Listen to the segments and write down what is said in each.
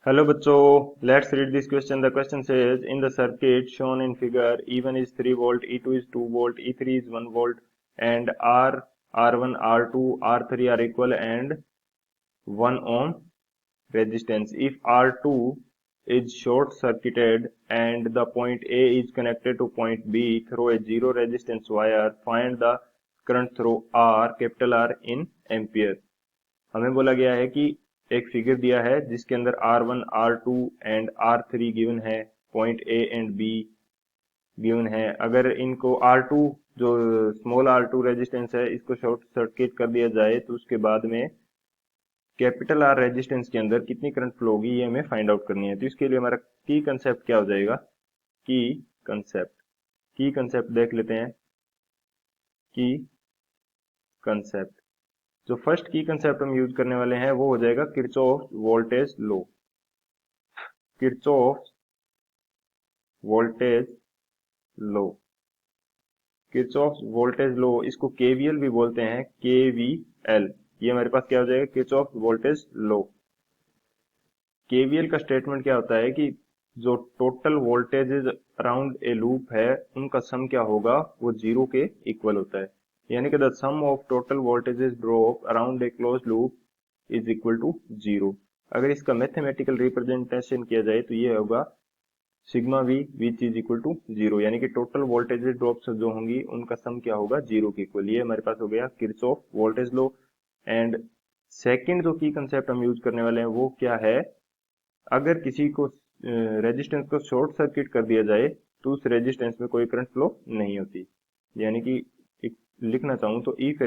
Hello बच्चों, let's read this question. The question says in the circuit shown in figure E1 is 3 volt, E2 is 2 volt, E3 is 1 volt and R1, R2, R3 are equal and 1 ohm resistance. If R2 is short circuited and the point A is connected to point B through a zero resistance wire, find the current through R, capital R in ampere. हमें बोला गया है कि एक figure दिया है जिसके अंदर R1, R2 and R3 given है, point A and B given है। अगर इनको R2 जो स्मॉल R2 रेजिस्टेंस है इसको शॉर्ट सर्किट कर दिया जाए तो उसके बाद में कैपिटल R रेजिस्टेंस के अंदर कितनी करंट फ्लो होगी ये हमें फाइंड आउट करनी है। तो इसके लिए हमारा की कंसेप्ट क्या हो जाएगा, की कंसेप्ट देख लेते हैं। की कंसेप्ट, जो फर्स्ट की कंसेप्ट हम यूज करने वाले हैं वो हो जाएगा Kirchhoff voltage law. Kirchhoff voltage law, Kirchhoff voltage law, इसको केवीएल भी बोलते हैं, केवीएल। ये हमारे पास क्या हो जाएगा, किरचॉफ वोल्टेज लॉ। केवीएल का स्टेटमेंट क्या होता है कि जो total voltages around a loop है उनका सम क्या होगा, वो जीरो के इक्वल होता है। यानी कि the sum of total voltages drop around a close loop is equal to zero. अगर इसका मैथमेटिकल रिप्रेजेंटेशन किया जाए तो ये होगा sigma V which is equal to zero, यानी कि टोटल वोल्टेजेस ड्रॉप्स जो होंगी उनका सम क्या होगा, जीरो के इक्वल। ये हमारे पास हो गया Kirchhoff voltage law. And second जो की कंसेप्ट हम यूज करने वाले हैं वो क्या है, अगर किसी को रेजिस्टेंस को शॉर्ट सर्किट कर दिया जाए तो उस रेजिस्टेंस में कोई करंट फ्लो नहीं होती। यानी कि एक लिखना चाहूं तो if A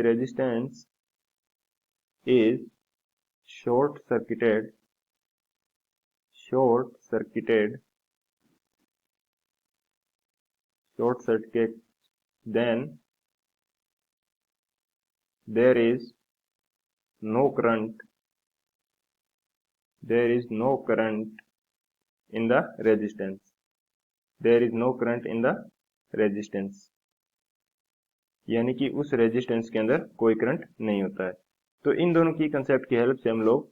resistance is short circuited short circuit then there is no current in the resistance यानी कि उस रेजिस्टेंस के अंदर कोई करंट नहीं होता है। तो इन दोनों की कंसेप्ट की हेल्प से हम लोग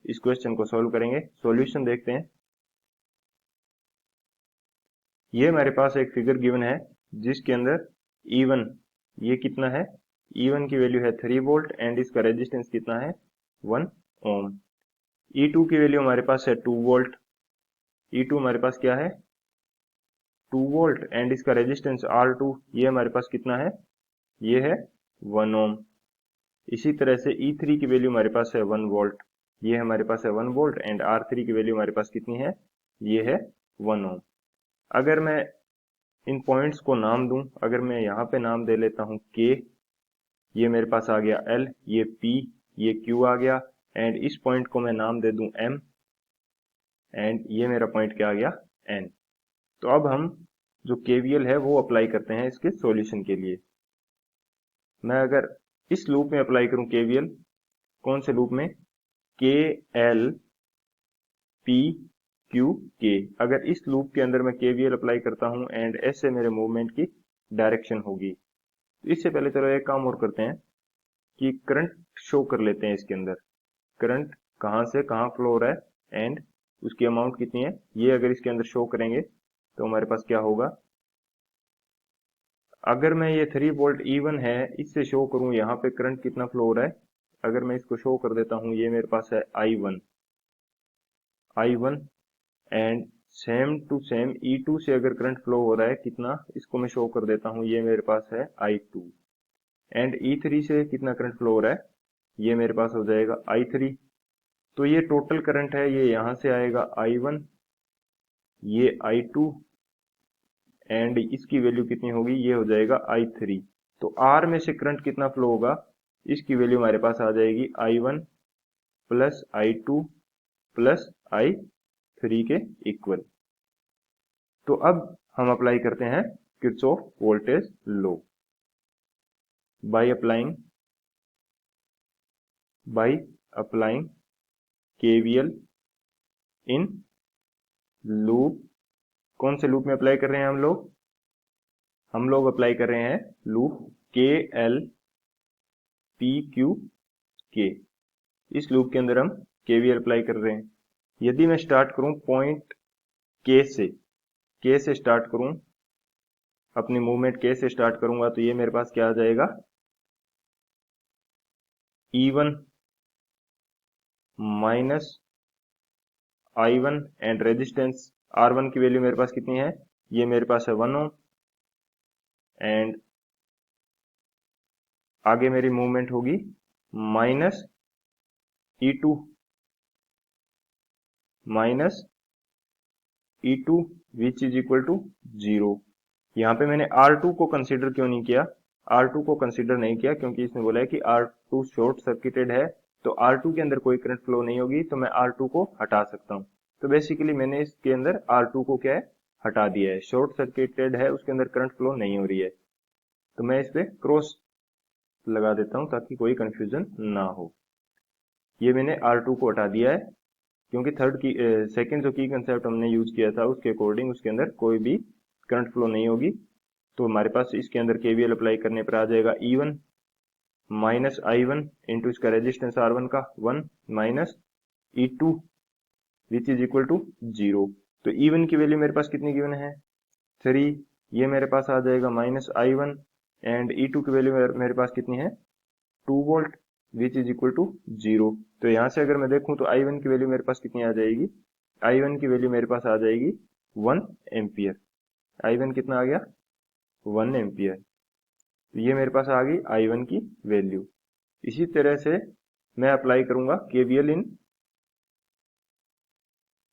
इस क्वेश्चन को सॉल्व करेंगे। सॉल्यूशन देखते हैं। ये हमारे पास एक फिगर गिवन है जिसके अंदर E1 ये कितना है, E1 की वैल्यू है 3 वोल्ट एंड इसका रेजिस्टेंस कितना है, 1 ओम। E2 की वैल्यू हमारे पास है 2 वोल्ट, E2 हमारे पास क्या है, 2 वोल्ट एंड इसका रेजिस्टेंस R2 ये हमारे पास कितना है, ये है 1 ओम। इसी तरह से E3 की वैल्यू हमारे पास है 1 वोल्ट, ये हमारे पास है 1 वोल्ट एंड R3 की वैल्यू हमारे पास कितनी है, ये है 1 ओम। अगर मैं इन पॉइंट्स को नाम दूं, अगर मैं यहाँ पे नाम दे लेता हूं K, ये मेरे पास आ गया L, ये P, ये Q आ गया एंड इस पॉइंट को मैं नाम दे दूं M एंड ये मेरा पॉइंट क्या आ गया, N। तो अब हम जो KVL है वो अप्लाई करते हैं इसके सॉल्यूशन के लिए। मैं अगर इस लूप में अप्लाई करूं KVL, कौन से लूप में, K L P Q K, अगर इस लूप के अंदर मैं KVL अप्लाई करता हूं एंड ऐसे मेरे मूवमेंट की डायरेक्शन होगी। तो इससे पहले चलो एक काम और करते हैं कि करंट शो कर लेते हैं इसके अंदर, करंट कहां से कहां फ्लो हो रहा है एंड उसकी अमाउंट कितनी है, ये अगर इसके अंदर शो करेंगे तो हमारे पास क्या होगा। अगर मैं ये 3 वोल्ट E1 है इससे शो करूं यहाँ पे करंट कितना फ्लो हो रहा है, अगर मैं इसको शो कर देता हूं, ये मेरे पास है I1 and same to same E2 से अगर करंट फ्लो हो रहा है कितना, इसको मैं शो कर देता हूं, ये मेरे पास है I2 एंड E3 से कितना करंट फ्लो हो रहा है, ये मेरे पास हो जाएगा I3। तो ये टोटल करंट है, ये यहां से आएगा I1, ये I2 एंड इसकी वैल्यू कितनी होगी, ये हो जाएगा I3। तो R में से करंट कितना फ्लो होगा, इसकी वैल्यू हमारे पास आ जाएगी I1 plus I2 plus I3 के इक्वल। तो अब हम अप्लाई करते हैं Kirchhoff voltage law. By applying KVL in loop, कौन से लूप में अप्लाई कर रहे हैं हम लोग अप्लाई कर रहे हैं लूप KL PQ K। इस लूप के अंदर हम केवीएल अप्लाई कर रहे हैं। यदि मैं स्टार्ट करूं पॉइंट के से स्टार्ट करूं, अपनी मूवमेंट के से स्टार्ट करूंगा, तो ये मेरे पास क्या आ जाएगा, E1 minus I1 and resistance R1 की वैल्यू मेरे पास कितनी है, ये मेरे पास है 1 ओम, एंड आगे मेरी मूवमेंट होगी minus E2 which is equal to 0। यहाँ पे मैंने R2 को कंसीडर क्यों नहीं किया, R2 को कंसीडर नहीं किया क्योंकि इसने बोला है कि R2 शॉर्ट सर्किटेड है, तो R2 के अंदर कोई करंट फ्लो नहीं होगी, तो मैं R2 को हटा सकता हूँ। तो बेसिकली मैंने इसके अंदर R2 को क्या है, हटा दिया है। शॉर्ट सर्किटेड है, उसके अंदर करंट फ्लो नहीं हो रही है, तो मैं इस पे क्रॉस लगा देता हूँ ताकि कोई कंफ्यूजन ना हो। ये मैंने R2 को हटा दिया है क्योंकि सेकंड जो की कंसेप्ट हमने यूज किया था उसके अकॉर्डिंग उसके अंदर कोई भी करंट फ्लो नहीं होगी। तो हमारे पास इसके अंदर केवीएल अप्लाई करने पर आ जाएगा E1 माइनस I1 इंटू इसका रेजिस्टेंस R1 का 1 minus E2 which is equal to 0। तो E1 की वैल्यू मेरे पास कितनी गिवन है, 3। ये मेरे पास आ जाएगा माइनस I1 एंड E2 की वैल्यू मेरे पास कितनी है, 2 volt which is equal to 0। तो यहां से अगर मैं देखूं तो I1 की वैल्यू मेरे पास कितनी आ जाएगी, I1 की वैल्यू मेरे पास आ जाएगी 1 एम्पियर। I1 कितना आ गया, 1 एम्पियर। तो ये मेरे पास आ गई I1 की वैल्यू। इसी तरह से मैं अप्लाई करूंगा KVL in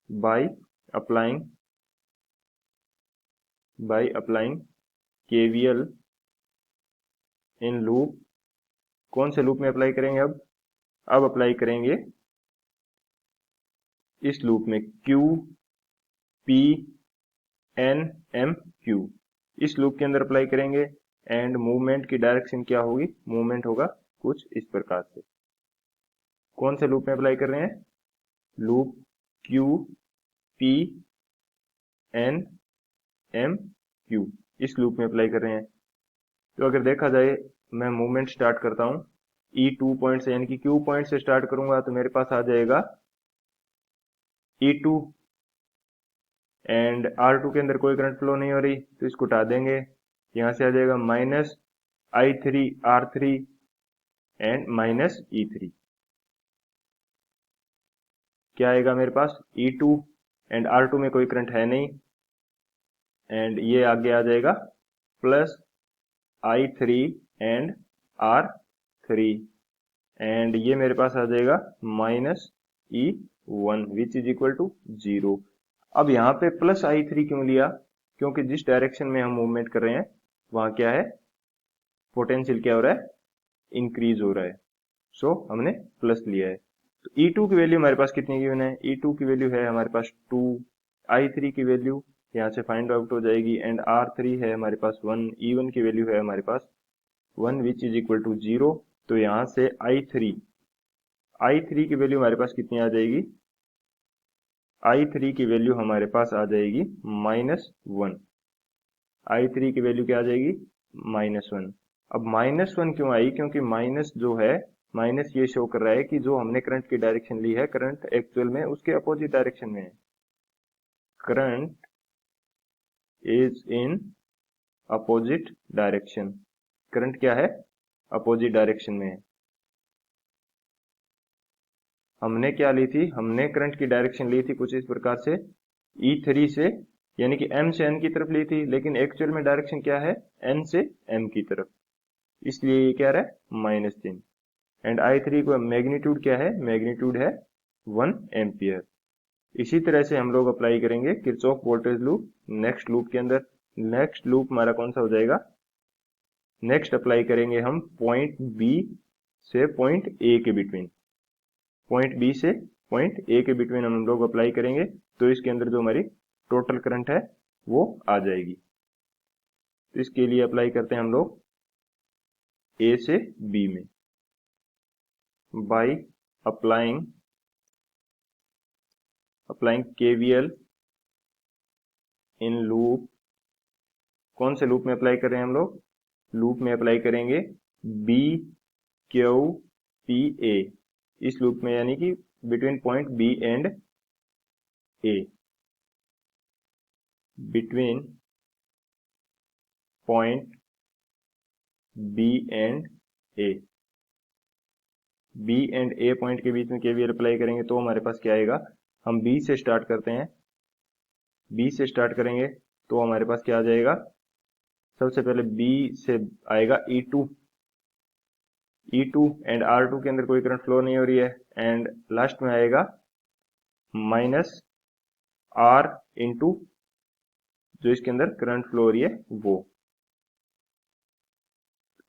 by applying KVL in loop. कौन से लूप में अप्लाई करेंगे, अब अप्लाई करेंगे इस लूप में Q P N M Q, इस लूप के अंदर अप्लाई करेंगे। एंड मूवमेंट की डायरेक्शन क्या होगी, मूवमेंट होगा कुछ इस प्रकार से। कौन से लूप में अप्लाई कर रहे हैं, loop Q P N M Q, इस लूप में अप्लाई कर रहे हैं। तो अगर देखा जाए मैं मूवमेंट स्टार्ट करता हूं E2 पॉइंट से, यानी कि Q पॉइंट से स्टार्ट करूंगा, तो मेरे पास आ जाएगा E2 एंड R2 के अंदर कोई करंट फ्लो नहीं हो रही, तो इसको हटा देंगे। यहां से आ जाएगा minus I3 R3 and minus E3। क्या आएगा मेरे पास, E2 एंड R2 में कोई करंट है नहीं, एंड ये आगे आ जाएगा plus I3 and R3, and ये मेरे पास आ जाएगा minus E1 which is equal to 0। अब यहाँ पे प्लस I3 क्यों लिया, क्योंकि जिस डायरेक्शन में हम मूवमेंट कर रहे हैं वहां क्या है, पोटेंशियल क्या हो रहा है, इंक्रीज हो रहा है, सो हमने प्लस लिया है। तो E2 की वैल्यू हमारे पास कितनी गिवन है, E2 की वैल्यू है हमारे पास 2, I3 की वैल्यू यहाँ से फाइंड आउट हो जाएगी, एंड R3 है हमारे पास 1, E1 की वैल्यू है हमारे पास 1 विच इज इक्वल टू 0। तो यहाँ से I3 की वैल्यू हमारे पास कितनी आ जाएगी, I3 की वैल्यू हमारे पास आ जाएगी -1। I3 की वैल्यू क्या आ जाएगी, -1। अब -1 क्यों आई, क्योंकि माइनस जो है, माइनस ये शो कर रहा है कि जो हमने करंट की डायरेक्शन ली है, करंट एक्चुअल में उसके अपोजिट डायरेक्शन में है। Current is in opposite direction, current क्या है, अपोजिट डायरेक्शन में है। हमने क्या ली थी, हमने करंट की डायरेक्शन ली थी कुछ इस प्रकार से E3 से, यानी कि M से N की तरफ ली थी, लेकिन एक्चुअल में डायरेक्शन क्या है, N से M की तरफ, इसलिए ये क्या रहा है, माइनस चिन्ह। एंड I3 को मैग्नीट्यूड क्या है, मैग्नीट्यूड है 1 एम्पियर। इसी तरह से हम लोग अप्लाई करेंगे Kirchhoff voltage loop next loop के अंदर। नेक्स्ट लूप हमारा कौन सा हो जाएगा, नेक्स्ट अप्लाई करेंगे हम पॉइंट B से पॉइंट A के बिटवीन, पॉइंट B से पॉइंट A के बिटवीन हम लोग अप्लाई करेंगे, तो इसके अंदर जो हमारी टोटल करंट है वो आ जाएगी। तो इसके लिए अप्लाई करते हैं हम लोग A से B में, by applying KVL in loop. कौन से लूप में अप्लाई कर रहे हैं हम लोग, लूप में अप्लाई करेंगे B Q P A, इस लूप में, यानी कि between point B and A, between point B and A, B and A point के बीच में केवीएल अप्लाई करेंगे तो हमारे पास क्या आएगा, हम बी से स्टार्ट करते हैं, बी से स्टार्ट करेंगे तो हमारे पास क्या आ जाएगा, सबसे पहले बी से आएगा E2, E2 एंड R2 के अंदर कोई करंट फ्लो नहीं हो रही है, एंड लास्ट में आएगा माइनस R इंटू जो इसके अंदर करंट फ्लो हो रही है वो।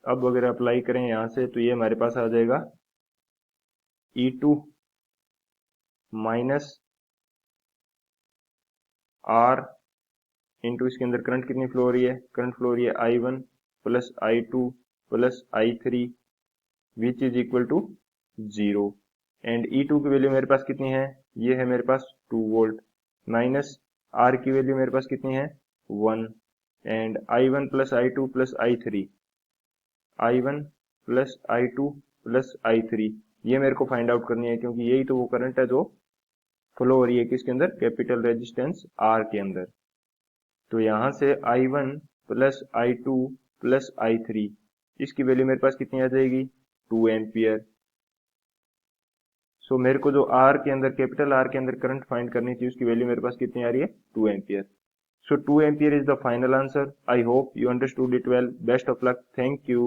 अब अगर अप्लाई करें यहां से तो ये हमारे पास आ जाएगा E2 माइनस R इंटू इसके अंदर करंट कितनी फ्लो हो रही है, करंट फ्लो हो रही है I1 plus I2 plus I3 which is equal to 0, and E2 की वैल्यू मेरे पास कितनी है, ये है मेरे पास 2 वोल्ट, माइनस R की वैल्यू मेरे पास कितनी है 1, and I1 plus I2 plus I3, I1 plus I2 plus I3, ये मेरे को फाइंड आउट करनी है, क्योंकि यही तो वो करंट है जो फ्लो हो रही है किसके अंदर, कैपिटल रेजिस्टेंस R के अंदर। तो यहां से I1 plus I2 plus I3, इसकी वैल्यू मेरे पास कितनी आ जाएगी 2 एम्पियर। सो मेरे को जो R के अंदर, कैपिटल R के अंदर करंट फाइंड करनी थी, उसकी वैल्यू मेरे पास कितनी आ रही है 2 ampere. So 2 ampere is the final answer. I hope you understood it well. Best of luck. Thank you.